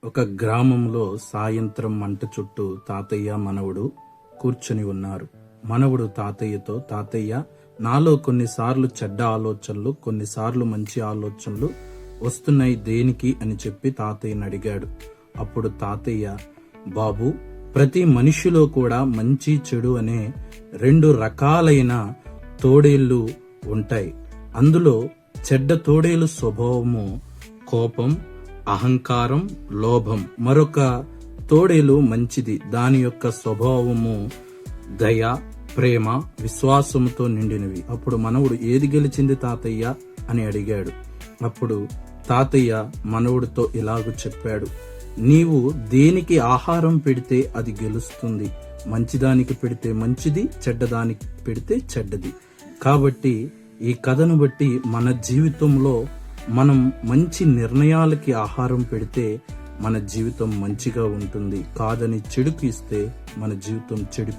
ఒక గ్రామంలో సాయంత్రం మంట చుట్టూ తాతయ్య మనవడు కూర్చొని ఉన్నారు. మనవడు తాతయ్యతో, తాతయ్య, నాలో కొన్నిసార్లు చెడ్డ ఆలోచనలు, కొన్నిసార్లు మంచి ఆలోచనలు వస్తున్నాయి, దేనికి అని చెప్పి తాతయ్యని అడిగాడు. అప్పుడు తాతయ్య, బాబు, ప్రతి మనిషిలో కూడా మంచి చెడు అనే రెండు రకాలైన తోడేళ్లు ఉంటాయి. అందులో చెడ్డ తోడేలు స్వభావము కోపం, అహంకారం, లోభం. మరొక తోడేలు మంచిది, దాని యొక్క స్వభావము దయ, ప్రేమ, విశ్వాసముతో నిండినవి. అప్పుడు మనవుడు, ఏది గెలిచింది తాతయ్య అని అడిగాడు. అప్పుడు తాతయ్య మనవుడితో ఇలాగ చెప్పాడు, నీవు దేనికి ఆహారం పెడితే అది గెలుస్తుంది. మంచిదానికి పెడితే మంచిది, చెడ్డదానికి పెడితే చెడ్డది. కాబట్టి ఈ కథను బట్టి మన జీవితంలో మనం మంచి నిర్ణయాలకి ఆహారం పెడితే మన జీవితం మంచిగా ఉంటుంది. కాదని చెడుకు ఇస్తే మన జీవితం చెడు.